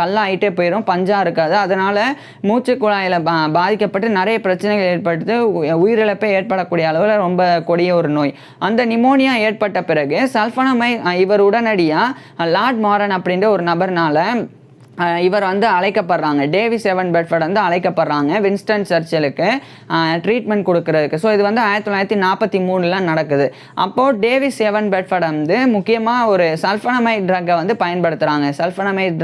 கல்லாயிட்டே போயிடும், பஞ்சாக இருக்காது. அதனால் மூச்சு குழாயில் பாதிக்கப்பட்டு நிறைய பிரச்சனைகள் ஏற்பட்டு உயிரிழப்பை ஏற்படக்கூடிய அளவில் ரொம்ப கொடிய ஒரு நோய். அந்த நிமோனியா ஏற்பட்ட பிறகு இவர் உடனடியாக லார்ட் மாரன் அப்படின்ற ஒரு நபர்னால இவர் வந்து அழைக்கப்படுறாங்க. டேவிஸ் எவன் பெட்ஃபோர்ட் வந்து அழைக்கப்படுறாங்க வின்ஸ்டன் சர்ச்சிலுக்கு ட்ரீட்மெண்ட் கொடுக்கறதுக்கு. ஸோ இது வந்து 1943 நடக்குது. அப்போது டேவிஸ் எவன் பெட்ஃபோர்ட் வந்து முக்கியமாக ஒரு சல்ஃபனமைட் ட்ரக்கை வந்து பயன்படுத்துகிறாங்க. சல்ஃபனமைட்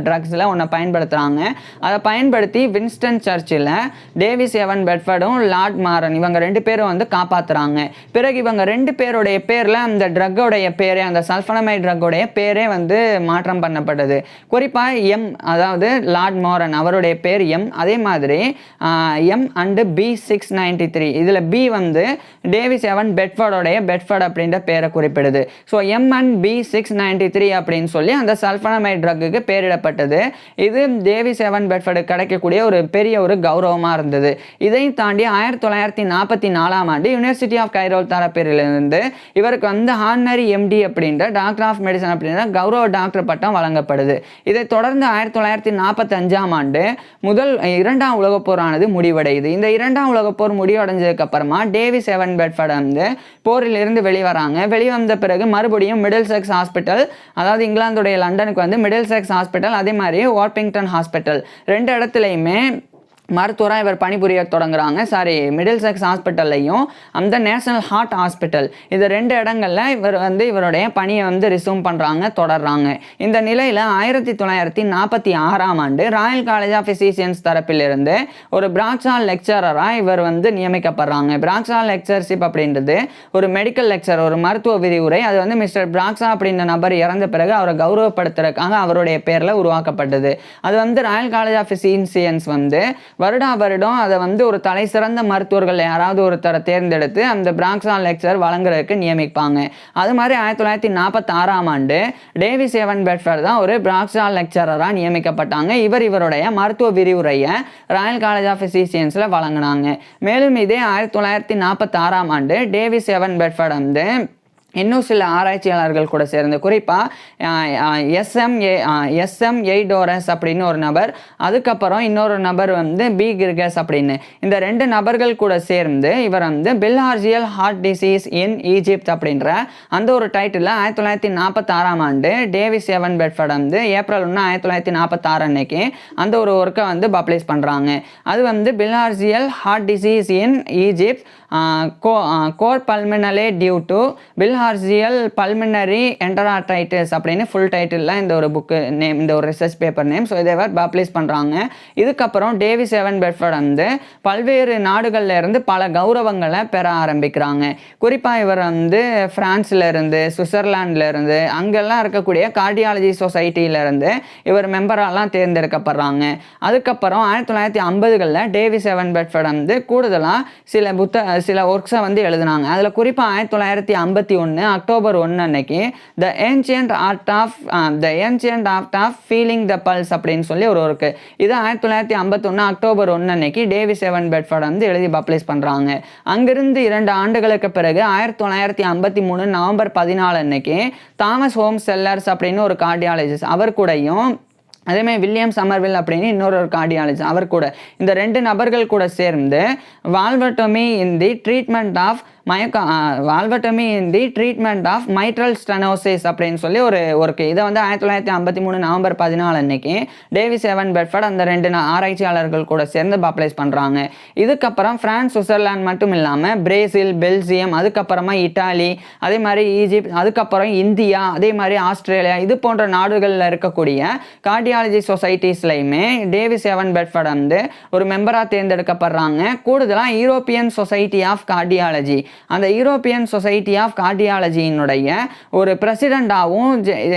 ட்ரக்ஸில் ஒன்றை பயன்படுத்துகிறாங்க. அதை பயன்படுத்தி வின்ஸ்டன் சர்ச்சில் டேவிஸ் எவன் பெட்ஃபோர்டும் லார்ட் மாரன் இவங்க 2 பேரும் வந்து காப்பாற்றுறாங்க. பிறகு இவங்க 2 பேருடைய பேரில் அந்த ட்ரக்கோடைய பேரே அந்த சல்ஃபனமைட் ட்ரக்கோடைய பேரே வந்து மாற்றம் பண்ணப்பட்டது. குறிப்பாக அதாவது லார்ட் மாரன் அவருடைய பேர் எம். அதே மாதிரி எம் அண்டு B693 இதில் பி வந்து டேவிஸ் எவன் பெட்ஃபோர்டோடைய பெட்ஃபோர்ட் அப்படின்ற பேரை குறிப்பிடுது. ஸோ எம் அண்ட் B693 அப்படின்னு சொல்லி அந்த சல்ஃபனமைட் ட்ரக்குக்கு பேரிடப்பட்டது. இது டேவிஸ் எவன் பெட்ஃபோர்டு கிடைக்கக்கூடிய ஒரு பெரிய ஒரு கௌரவமாக இருந்தது. இதை தாண்டி 1944ஆம் ஆண்டு யுனிவர்சிட்டி ஆஃப் கைரோ தரப்பிலிருந்து இவருக்கு வந்து ஹானரி MD அப்படின்ற டாக்டர் ஆஃப் மெடிசன் அப்படின்ற கௌரவ டாக்டர் பட்டம் வழங்கப்படுது. இதை தொடர்ந்து 1945ஆம் ஆண்டு 2ஆம் உலகப் போரானது முடிவடையுது. இந்த 2ஆம் உலகப் போர் முடிவடைஞ்சதுக்கு அப்புறமா டேவிஸ் எவன் பெட்ஃபோர்ட் வந்து போரிலிருந்து வெளிவராங்க. வெளிவந்த பிறகு மறுபடியும் மிடில்செக்ஸ் ஹாஸ்பிட்டல், அதாவது இங்கிலாந்துடைய லண்டனுக்கு வந்து மிடில்செக்ஸ் ஹாஸ்பிட்டல், அதே மாதிரி வார்பிங்டன் ஹாஸ்பிட்டல் 2 இடத்துலையுமே மருத்துவராக இவர் பணிபுரிய தொடங்குறாங்க. மிடில்செக்ஸ் ஹாஸ்பிட்டல்லையும் அந்த நேஷனல் ஹார்ட் ஹாஸ்பிட்டல் இது 2 இடங்களில் இவர் வந்து இவருடைய பணியை வந்து ரிசூம் பண்ணுறாங்க, தொடர்றாங்க. இந்த நிலையில் 1946ஆம் ஆண்டு ராயல் காலேஜ் ஆஃப் ஃபிசிஷியன்ஸ் தரப்பிலிருந்து ஒரு பிராக்ஸால் லெக்சரராக இவர் வந்து நியமிக்கப்படுறாங்க. பிராக்ஸால் லெக்சர்ஷிப் அப்படின்றது ஒரு மெடிக்கல் லெக்சர், ஒரு மருத்துவ விரிவுரை. அது வந்து மிஸ்டர் பிராக்ஸா அப்படின்ற நபர் இறந்த பிறகு அவரை கௌரவப்படுத்துறதுக்காக அவருடைய பேரில் உருவாக்கப்பட்டது. அது வந்து ராயல் காலேஜ் ஆஃப் ஃபிசிஷியன்ஸ் வந்து வருடம் அதை வந்து ஒரு தலை சிறந்த மருத்துவர்கள் யாராவது ஒருத்தரை தேர்ந்தெடுத்து அந்த பிராக்ஸால் லெக்சர் வழங்குறதுக்கு நியமிப்பாங்க. அது மாதிரி 1946ஆம் ஆண்டு டேவிஸ் எவன் பெட்ஃபோர்ட் தான் ஒரு பிராக்ஸால் லெக்சரராக நியமிக்கப்பட்டாங்க. இவருடைய மருத்துவ விரிவுரையை ராயல் காலேஜ் ஆஃப் ஃபிசிஷியன்ஸில் வழங்கினாங்க. மேலும் இதே 1946ஆம் ஆண்டு டேவிஸ் எவன் பெட்ஃபோர்ட் வந்து இன்னும் சில ஆராய்ச்சியாளர்கள் கூட சேர்ந்து குறிப்பாக SM எய்டோரஸ் அப்படின்னு ஒரு நபர், அதுக்கப்புறம் இன்னொரு நபர் வந்து B கிர்கஸ் அப்படின்னு இந்த 2 நபர்கள் கூட சேர்ந்து இவர் வந்து bilharzial heart disease in Egypt அப்படின்ற அந்த ஒரு டைட்டில் 1946ஆம் ஆண்டு டேவிஸ் எவன் பெட்ஃபோர்ட் வந்து ஏப்ரல் 1 1946 அன்னைக்கு அந்த ஒரு ஒர்க்கை வந்து பப்ளிஷ் பண்ணுறாங்க. அது வந்து bilharzial heart disease in Egypt cor pulmonale due to bilharzial bilharzial pulmonary endarteritis அப்படின்னு ஃபுல் டைட்டில் இந்த ஒரு புக்கு நேம், இந்த ஒரு ரிசர்ச் பேப்பர் நேம். ஸோ இதை பப்ளிஷ் பண்ணுறாங்க. இதுக்கப்புறம் டேவிஸ் எவன் பெட்ஃபோர்ட் வந்து பல்வேறு நாடுகளில் இருந்து பல கௌரவங்களை பெற ஆரம்பிக்கிறாங்க. குறிப்பாக இவர் வந்து பிரான்ஸ்ல இருந்து, சுவிட்சர்லாண்டில் இருந்து, அங்கெல்லாம் இருக்கக்கூடிய கார்டியாலஜி சொசைட்டியிலேருந்து இவர் மெம்பரெல்லாம் தேர்ந்தெடுக்கப்படுறாங்க. அதுக்கப்புறம் 1950களில் டேவிஸ் எவன் பெட்ஃபோர்ட் வந்து கூடுதலாக சில ஒர்க்ஸை வந்து எழுதினாங்க. அதில் குறிப்பாக 1951 அக்டோபர் 1 அன்னைக்கு the ancient art of feeling the pulse அப்படின்னு சொல்லி ஒரு ஒர்க்கு. இது 1951 அக்டோபர் 1 அன்னைக்கு டேவிஸ் எவன் பெட்ஃபோர்ட் வந்து எழுதி பப்ளிஷ் பண்ணுறாங்க. அங்கிருந்து 2 ஆண்டுகளுக்கு பிறகு 1953 நவம்பர் 14 அன்னைக்கு தாமஸ் ஹோம்ஸ் செல்லர்ஸ் அப்படின்னு ஒரு கார்டியாலஜிஸ்ட் அவர் கூடயும், அதேமாதிரி வில்லியம் சமர்வில் அப்படின்னு இன்னொரு கார்டியாலஜிஸ்ட் அவர் கூட, இந்த 2 நபர்கள் கூட சேர்ந்து valvotomy in the treatment of mitral stenosis அப்படின்னு சொல்லி ஒரு ஒர்க்கு. இதை வந்து 1953 நவம்பர் 14 அன்னைக்கு டேவிஸ் எவன் பெட்ஃபோர்ட் அந்த 2 ஆராய்ச்சியாளர்கள் கூட சேர்ந்து பப்ளிஷ் பண்ணுறாங்க. இதுக்கப்புறம் பிரான்ஸ், சுவிட்சர்லாந்து மட்டும் இல்லாமல் பிரேசில், பெல்ஜியம், அதுக்கப்புறமா இட்டாலி, அதே மாதிரி ஈஜிப்ட், அதுக்கப்புறம் இந்தியா, அதே மாதிரி ஆஸ்திரேலியா, இது போன்ற நாடுகளில் இருக்கக்கூடிய கார்டியாலஜி சொசைட்டிஸ்லையுமே டேவிஸ் எவன் பெட்ஃபோர்ட் வந்து ஒரு மெம்பராக தேர்ந்தெடுக்கப்படுறாங்க. கூடுதலாக யூரோப்பியன் சொசைட்டி ஆஃப் கார்டியாலஜி, அந்த யூரோப்பியன் சொசைட்டி ஆஃப் கார்டியாலஜியினுடைய ஒரு பிரசிடெண்டாகவும்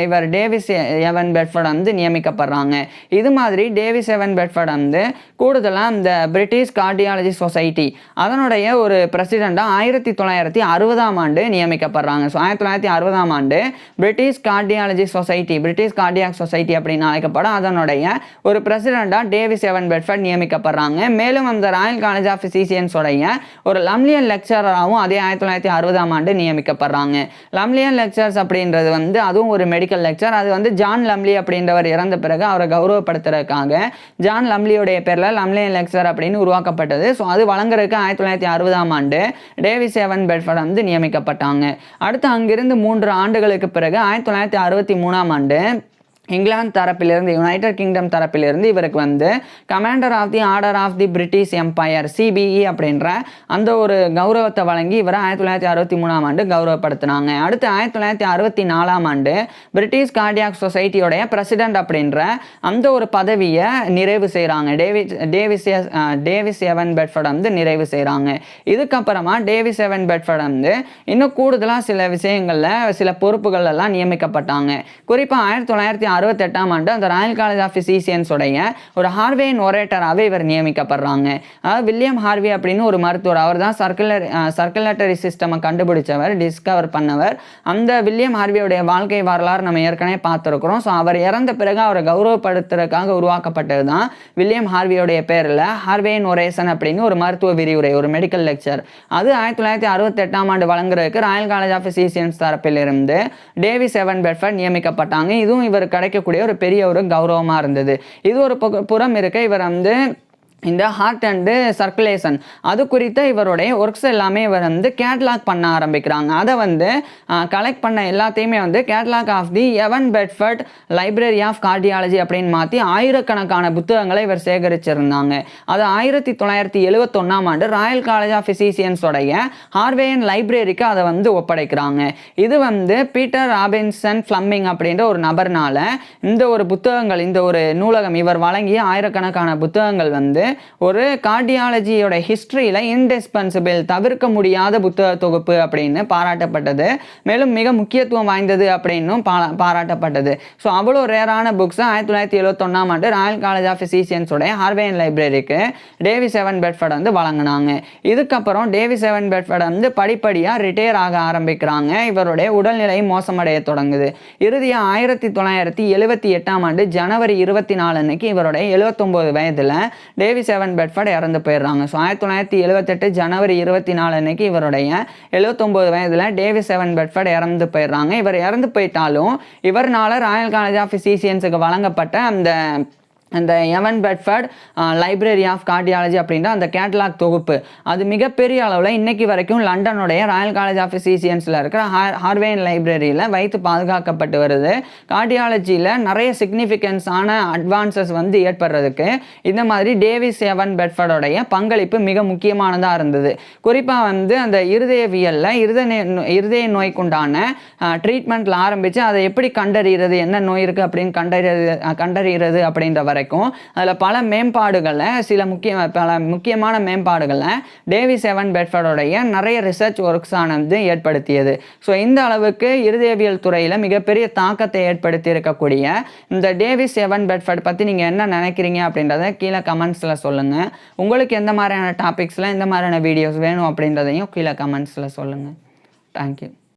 இவர் டேவிஸ் எவன் பெட்ஃபோர்ட் வந்து நியமிக்கப்படுறாங்க. இது மாதிரி டேவிஸ் எவன் பெட்ஃபோர்ட் வந்து கூடுதலாக இந்த பிரிட்டிஷ் கார்டியாலஜி சொசைட்டி அதனுடைய ஒரு பிரசிடெண்டாக 1960ஆம் ஆண்டு நியமிக்கப்படுறாங்க. ஸோ 1960ஆம் ஆண்டு British cardiology society, British cardiac society அப்படின்னு அழைக்கப்படும் அதனுடைய ஒரு பிரசிடெண்டாக டேவிஸ் எவன் பெட்ஃபோர்ட் நியமிக்கப்படுறாங்க. மேலும் அந்த ராயல் காலேஜ் ஆஃப் பிசிசியன்ஸோடைய ஒரு லம்லியன் லெக்சரராகவும் அதே 1960ஆம் ஆண்டு நியமிக்கப்படுறாங்க. லம்லியன் லெக்சர்ஸ் அப்படின்றது வந்து அதுவும் ஒரு மெடிக்கல் லெக்சர். அது வந்து ஜான் லம்லி அப்படின்றவர் இறந்த பிறகு அவரை கௌரவப்படுத்துறதுக்காக ஜான் லம்லியோடைய பேரில் லம்லியன் லெக்சர் அப்படின்னு உருவாக்கப்பட்டது. ஸோ அது வழங்குறதுக்கு 1960ஆம் ஆண்டு டேவிஸ் எவன் பெட்ஃபோர்ட் வந்து நியமிக்கப்பட்டாங்க. அடுத்து அங்கிருந்து 3 ஆண்டுகளுக்கு பிறகு 1963ஆம் ஆண்டு இங்கிலாந்து தரப்பிலிருந்து, யுனைடெட் கிங்டம் தரப்பிலிருந்து இவருக்கு வந்து Commander of the Order of the British Empire CBE அப்படின்ற அந்த ஒரு கௌரவத்தை வழங்கி இவரை 1963ஆம் ஆண்டு கௌரவப்படுத்தினாங்க. அடுத்து 1964ஆம் ஆண்டு பிரிட்டிஷ் கார்டியாக் சொசைட்டியோடைய பிரசிடென்ட் அப்படின்ற அந்த ஒரு பதவியை நிறைவு செய்கிறாங்க. டேவிஸ் எவன் பெட்ஃபோர்ட் வந்து நிறைவு செய்கிறாங்க. இதுக்கப்புறமா டேவிஸ் எவன் பெட்ஃபோர்ட் வந்து இன்னும் கூடுதலாக சில விஷயங்களில் சில பொறுப்புகள் எல்லாம் நியமிக்கப்பட்டாங்க. குறிப்பாக 1968ஆம் ஆண்டு அந்த ராயல் காலேஜ் ஆஃப் பிசிசியன்ஸோடைய ஒரு ஹார்வேன் ஒரேட்டராகவே இவர் நியமிக்கப்படுறாங்க. அதாவது வில்லியம் ஹார்வே அப்படின்னு ஒரு மருத்துவர், அவர் தான் சர்க்குலேட்டரி சிஸ்டமை கண்டுபிடிச்சவர், டிஸ்கவர் பண்ணவர். அந்த வில்லியம் ஹார்வேயுடைய வாழ்க்கை வரலாறு நம்ம ஏற்கனவே பார்த்துருக்குறோம். ஸோ அவர் இறந்த பிறகு அவரை கௌரவப்படுத்துறதுக்காக உருவாக்கப்பட்டது தான் வில்லியம் ஹார்வேயுடைய பேரில் ஹார்வேன் ஒரேசன் அப்படின்னு ஒரு மருத்துவ விரிவுரை, ஒரு மெடிக்கல் லெக்சர். அது 1968ஆம் ஆண்டு வழங்குறதுக்கு ராயல் காலேஜ் ஆஃப் பிசிசியன்ஸ் தரப்பிலிருந்து டேவிஸ் எவன் பெட்ஃபோர்ட் நியமிக்கப்பட்டாங்க. இதுவும் இவர் கிடைக்கக்கூடிய ஒரு பெரிய ஒரு கௌரவமாக இருந்தது. இது ஒரு புறம் இருக்க இவர் வந்து இந்த ஹார்ட் அண்டு சர்க்குலேஷன் அது குறித்த இவருடைய ஒர்க்ஸ் எல்லாமே இவர் வந்து கேட்லாக் பண்ண ஆரம்பிக்கிறாங்க. அதை வந்து கலெக்ட் பண்ண எல்லாத்தையுமே வந்து கேட்லாக் ஆஃப் தி எவன் பெட்ஃபோர்ட் லைப்ரரி ஆஃப் கார்டியாலஜி அப்படின்னு மாற்றி ஆயிரக்கணக்கான புத்தகங்களை இவர் சேகரிச்சிருந்தாங்க. அது 1971ஆம் ஆண்டு ராயல் காலேஜ் ஆஃப் பிசிசியன்ஸோடைய ஹார்வேயன் லைப்ரரிக்கு அதை வந்து ஒப்படைக்கிறாங்க. இது வந்து பீட்டர் ராபின்சன் ஃப்ளம்மிங் அப்படின்ற ஒரு நபர்னால இந்த ஒரு புத்தகங்கள், இந்த ஒரு நூலகம் இவர் வழங்கிய ஆயிரக்கணக்கான புத்தகங்கள் வந்து ஒரு கார்டியாலஜியோட ஹிஸ்டரியில் இன்டிஸ்பென்சிபிள், தவிர்க்க முடியாத புத்தக தொகுப்பு அப்படின்னு பாராட்டப்பட்டது. மேலும் மிக முக்கியத்துவம் வாய்ந்தது அப்படின்னும் பாராட்டப்பட்டது. ஸோ அவ்வளோ ரேரான புக்ஸை 1971ஆம் ஆண்டு ராயல் காலேஜ் ஆஃப் பிசிசியன்ஸோடைய ஹார்வேயன் லைப்ரரிக்கு டேவிஸ் எவன் பெட்ஃபோர்ட் வந்து வழங்கினாங்க. இதுக்கப்புறம் டேவிஸ் எவன் பெட்ஃபோர்ட் வந்து படிப்படியாக ரிட்டையர் ஆக ஆரம்பிக்கிறாங்க. இவருடைய உடல்நிலை மோசமடைய தொடங்குது. இறுதியாக 1978ஆம் ஆண்டு ஜனவரி 24 அன்னைக்கு இவருடைய 79 வயதில் டேவிஸ் எவன் பெட்ஃபோர்ட் இறந்து போயிடுறாங்க. ஸோ 1978 ஜனவரி 24 அன்னைக்கு இவருடைய 79 வயதில் டேவிஸ் எவன் பெட்ஃபோர்ட் இறந்து போயிடுறாங்க. இவர் இறந்து போயிட்டாலும் இவர்னால ராயல் காலேஜ் ஆஃப் பிசிசியன்ஸுக்கு வழங்கப்பட்ட அந்த அந்த எவன் பெட்ஃபர்ட் லைப்ரரி ஆஃப் கார்டியாலஜி அப்படின்ற அந்த கேட்டலாக் தொகுப்பு அது மிகப்பெரிய அளவில் இன்றைக்கி வரைக்கும் லண்டனுடைய ராயல் காலேஜ் ஆஃப் ஃபிசிஷியன்ஸில் இருக்கிற ஹார்வேன் லைப்ரரியில் வைத்து பாதுகாக்கப்பட்டு வருது. கார்டியாலஜியில் நிறைய சிக்னிஃபிகன்ஸான அட்வான்சஸ் வந்து ஏற்படுறதுக்கு இந்த மாதிரி டேவிஸ் எவன் பெட்ஃபர்டோடைய பங்களிப்பு மிக முக்கியமானதாக இருந்தது. குறிப்பாக வந்து அந்த இருதயவியலில் இருதய நோய்க்குண்டான ட்ரீட்மெண்ட்டில் ஆரம்பித்து அதை எப்படி கண்டறிகிறது, என்ன நோய் இருக்குது அப்படின்னு கண்டறிகிறது அப்படின்ற வரைக்கும் அதில் பல முக்கியமான மேம்பாடுகளை டேவிஸ் எவன் பெட்ஃபர்டோடைய நிறைய ரிசர்ச் ஒர்க்ஸ் ஆனது ஏற்படுத்தியது. ஸோ இந்த அளவுக்கு இருதயவியல் துறையில் மிகப்பெரிய தாக்கத்தை ஏற்படுத்தி இருக்கக்கூடிய இந்த டேவிஸ் எவன் பெட்ஃபர்ட் பற்றி நீங்கள் என்ன நினைக்கிறீங்க அப்படின்றத கீழே கமெண்ட்ஸில் சொல்லுங்கள். உங்களுக்கு எந்த மாதிரியான டாபிக்ஸில் எந்த மாதிரியான வீடியோஸ் வேணும் அப்படின்றதையும் கீழே கமெண்ட்ஸில் சொல்லுங்கள். தேங்க்யூ.